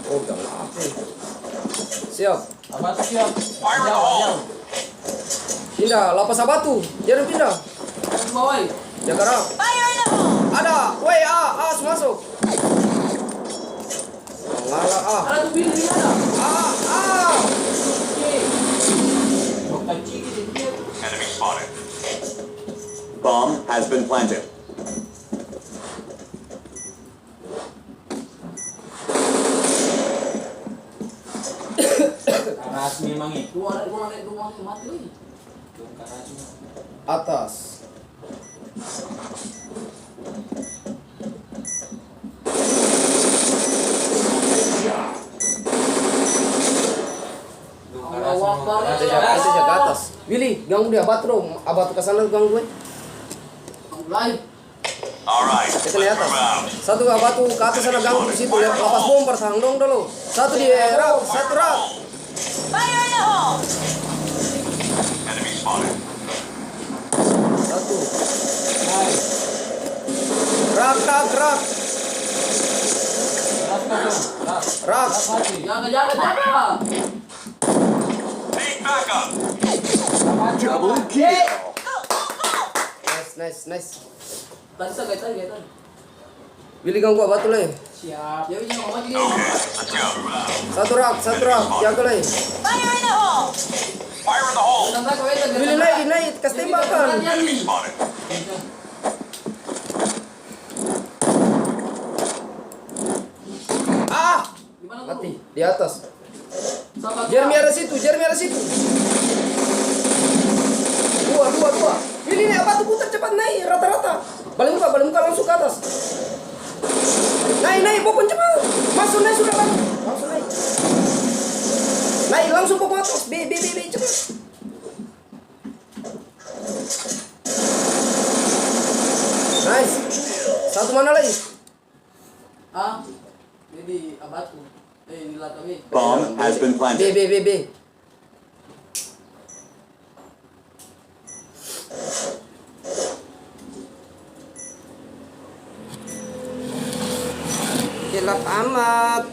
Oh, jangan apa. Siap. Abatu siap. Fire in the hole! Pindah, lapas abatu. Jangan pindah. Bawah. Jaga rak. Fire in the hole! Ada. Woi, as masuk. Lala Ada tuh pilih ada. Oke. Bukan ciki dia. Enemy spotted. Bomb has been planted. Karas memang itu ada gua naik rumah mati lagi. Karas. atas. Itu jaga atas. Willy, ganggu dia abatu ke sana ganggu gue. Lain. Alright, Kita let's lihat move out. atas. Satu abatu ke atas sana ganggu di situ. Lihat lapas bom pertang dong dulu. Satu di rak, satu rak. Fire in the hole! Enemy spotted. Satu. Lain. Rak. Ras kosong. Ras. Rak. Ras mati. Jaga. Need backup. Double kill. Nice. Tadi. Willy ganggu abatu lagi. Siap. Ya ini mau mati. Okay, let's go. Satu rak, jaga lagi. Fire in the hole! Fire in the hole! Willy naik, kasih tembakan. Enemy spotted. Mati di atas. Jeremy ada situ. Dua. Willy nih abatu putar cepat naik rata-rata. Balik muka langsung ke atas. Naik pokok cepat. Masuk naik sudah bang. Langsung naik. Naik langsung pokok atas. B cepat. Nice. Satu mana lagi? Jadi abatu. Di belakang ini. Bomb has been planted. B. Gelap amat.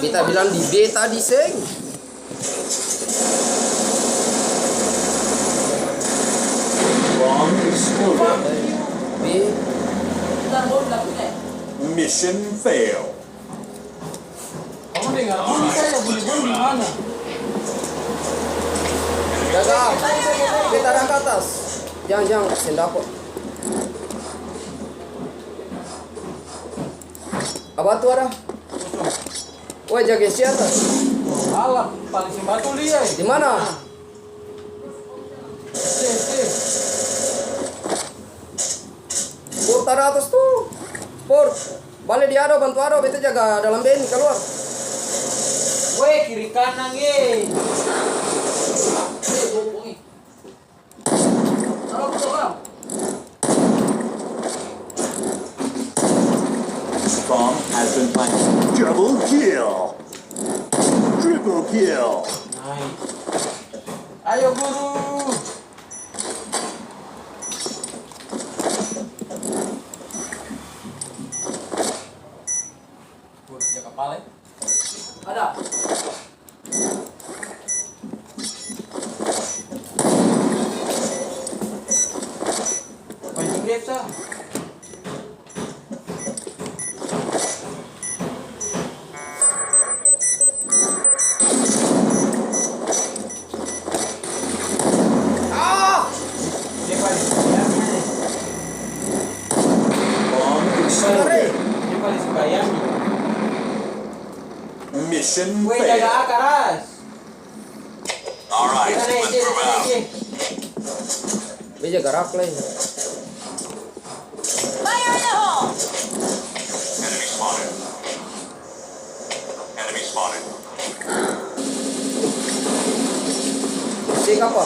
Kita bilang di B tadi, Seng. Bomb exploded. B. Mission fail. Kamu dengar bunyi saya bunyi di mana? Jaga. Kita arah ke atas. Jangan sendapot. Abatu ada. Woi, jaga si atas. Alah, paling batu lihat. Di mana? Port ada atas tuh. Port. Balik di Ado, bantu Ado. Beta jaga dalam band keluar. Woi, kiri kanan ye. Bomb has been planted. Double kill. Triple kill. Nice. Ayo guru. Jaga kepala. Ada. Pancing desa. Bomb exploded. Dia paling sembayang. Mission Woi, jaga failed. keras. Alright, Kita let's move out. B jaga rak lagi. Fire in the hole! Enemy spotted. Enemy spotted. C apa?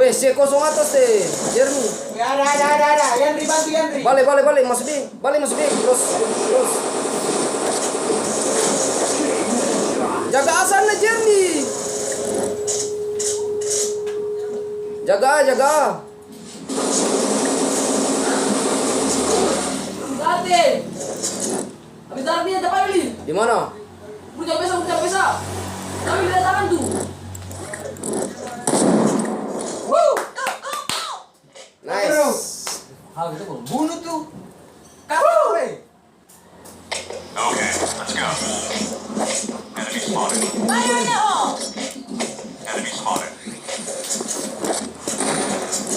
Weh, C kosong atas deh. Jeremy. Ya, ada. Yandri bantu Yandri. Balik. Masuk B. Terus. Jaga asalnya Jeremy. Jaga. Dati. Habis darah dia dapat beli. Di mana? Punya pesa. Tapi lihat tangan tuh. Nice. Hal itu belum bunuh tuh. Kabur, weh. Okay, let's go. Enemy spotted. Fire in the hole! Enemy spotted.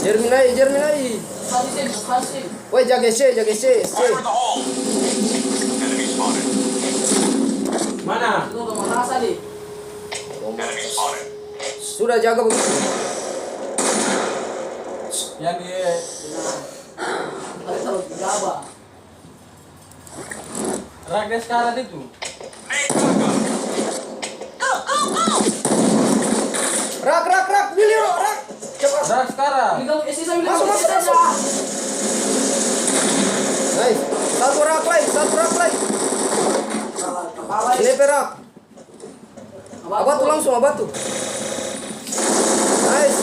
Jeremy naik. Kasih. Weh, jaga C. Fire in the hole. Enemy spotted. Mana? Itu udah merasa deh. Enemy spotted. Sudah jaga begitu. Yang di Tapi terus digabah. Ragdes sekarang itu. Need backup. Rak. Willy, rak. Cepat. Rak sekarang. Ini kamu isi sambil Masuk. Nice. Satu rak lagi. Kepala Ini perak. Abatu langsung. Nice.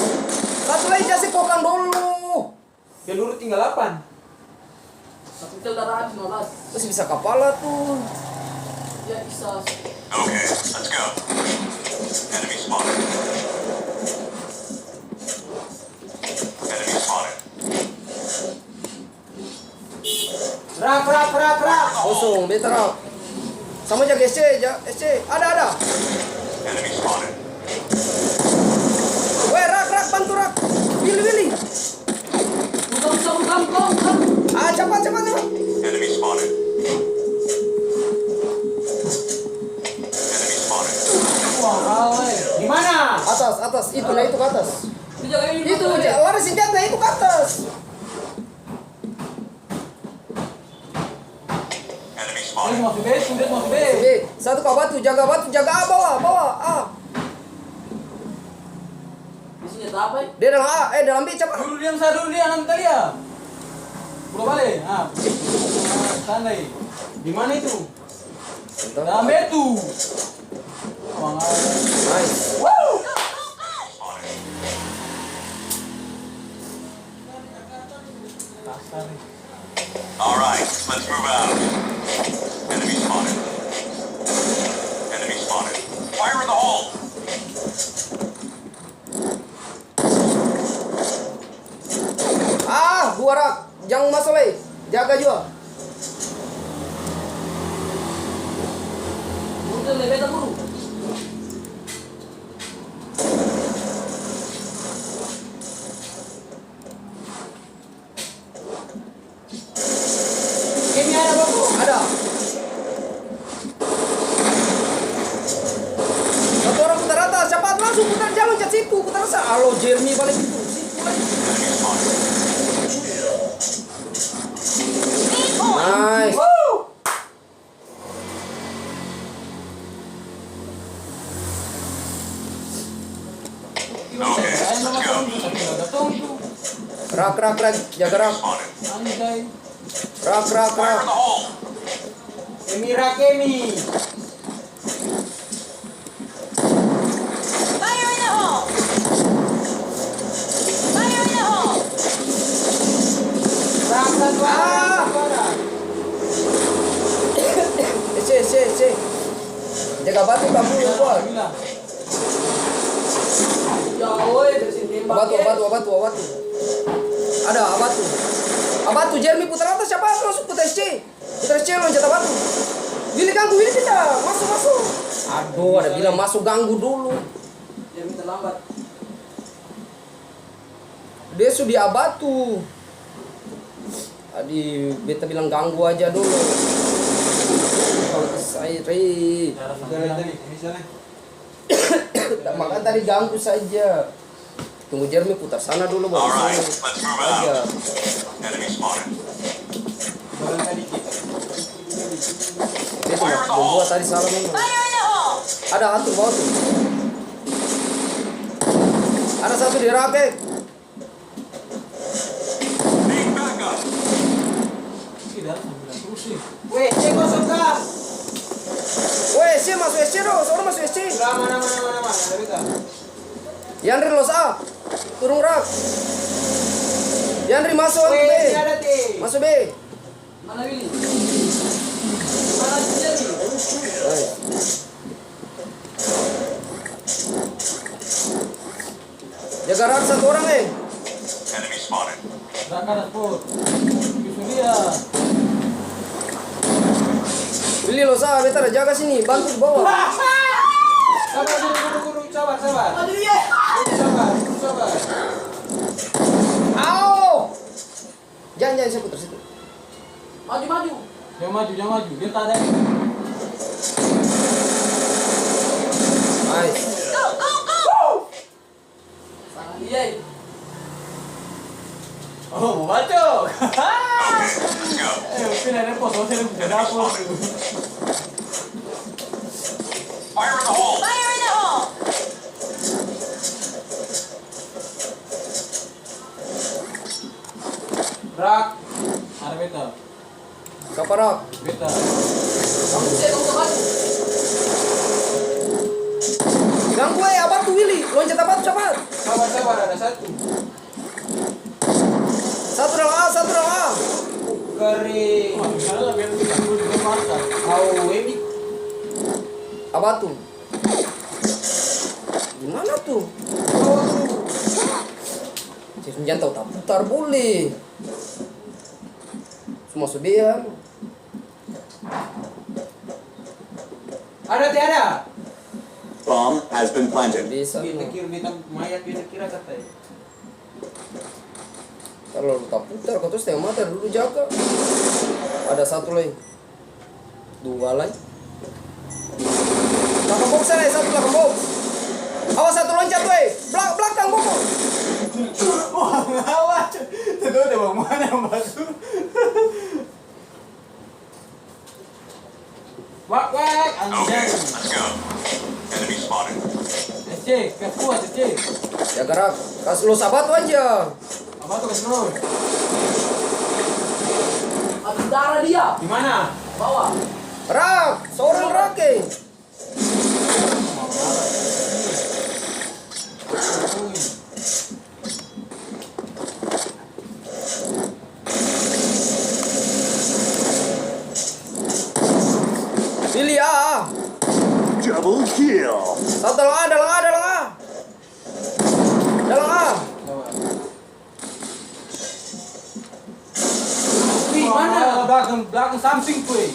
Satu lagi kasih kokan dulu. Peluru tinggal 8. Satu kecil darah habis 15. Terus bisa kepala tuh. Ya bisa. Okay, let's go. Enemy spotted. Enemy spotted. Rak. Kosong, beta rak. Sama jaga SC. Ada. Enemy spotted. Weh, rak, bantu rak. Willy. Bukan. Ah, cepat. Enemy spotted. Wah, weh. Di mana? Atas. Itu ke atas. Dijaga ini. Itu, lari senjata itu ke atas. Enemy Dia spotted. masuk B. Oke, satu kau batu, jaga A, bawah A. Di sini ada apa ya? Dia dalam A, dalam B cepat. Dulu diam, 6 kali ya. Pulau balik. Santai. Di mana itu? Dalam B tuh. Wah, Nice. kasar. All right, let's move out. Enemy spotted. Fire in the hole. Dua rak. Jangan masuk lagi. Jaga juga. Udah lebih buru. Ini ada bako. Ada. Satu orang putar atas, cepat langsung putar, jangan cat situ, putar atas. Halo, Jeremy balik itu. Situ lagi. Speed point! Nice. Okay, let's go. Rak, jaga rak. Spotted. Anjay. Rak. Fire in the hole. Kemi. Fire in the hole! Fire in the hole! Rak satu arah. C. Jaga batu kamu yang kuat. Ya woi, bersin tembak. Abatu. Ada abatu. Jeremy putar atas, siapa langsung putar C. Loncat abatu. Willy ganggu, Willy tidak. Masuk. Aduh, ada bilang masuk ganggu dulu. Dia minta lambat. Dia sudah abatu. Tadi beta bilang ganggu aja dulu. Kalau saya makan tadi ganggu saja. Tunggu Jeremy putar sana dulu All baru right, sini. let's move Aja. out. Enemy spotted. Dia cuma membuat tadi salah memang. Fire in the hole! Ada hantu bawah tuh. Ada satu di raket. Weh, cek kosong kah? Woi, SC masuk SC dong, seorang masuk SC. Udah mana. Ada beta. Yandri los A. Turun rak. Yandri masuk B. Weh, ini ada T. Masuk B. Mana Willy? Mana Jerry? Jaga rak satu orang Enemy spotted. Raka ada sport. Justru dia. Willy los A, beta jaga sini, bantu di bawah. Sabar, guru, sabar. Maju dia. Sabar. Au! Jangan saya putar situ. Maju. Jangan maju. Dia tak ada. Nice. Go, go, go! Sana dia. Oh, mau baca. Let's go. Mungkin ada pos, saya bukan dapur. Fire in the hole. Fire in the hole! Rak. Ada beta. Siapa rak? Beta. Kamu ke batu. Ganggu apa tuh Willy? Loncat apa tuh cepat? Sabar, ada satu. Satu dalam A. Kering. Salah biar kita dulu di mata. Kau ini. Apa tuh? Gimana tuh? Jangan tahu tak putar boleh. Semua sudah. Ada. Bomb has been planted. Bisa. Kita kira mayat kita kira kata. Kalau lu tak putar, kau tuh setengah mata dulu jaga. Ada satu lagi. Dua lagi. Belakang box sana, satu belakang box. Awas satu loncat weh. Belakang box. Wah, ngawat. Itu udah bang mana yang masuk? Wak, Okay, anjing. let's go. Enemy spotted. SC, kuat SC. Ya gerak. Kasih lu sahabat tuh aja. Apa tuh kesenul? Habis darah dia. Di mana? Bawah. Rak, seorang rak Pilih A. Double kill. Satu dalam A. Dalam A. Wih, mana? Belakang samping kuy.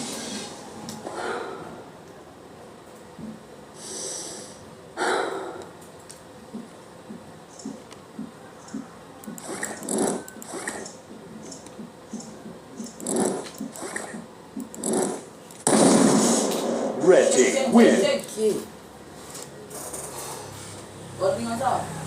Red team win. Cek. Oke. Buat dengan siapa?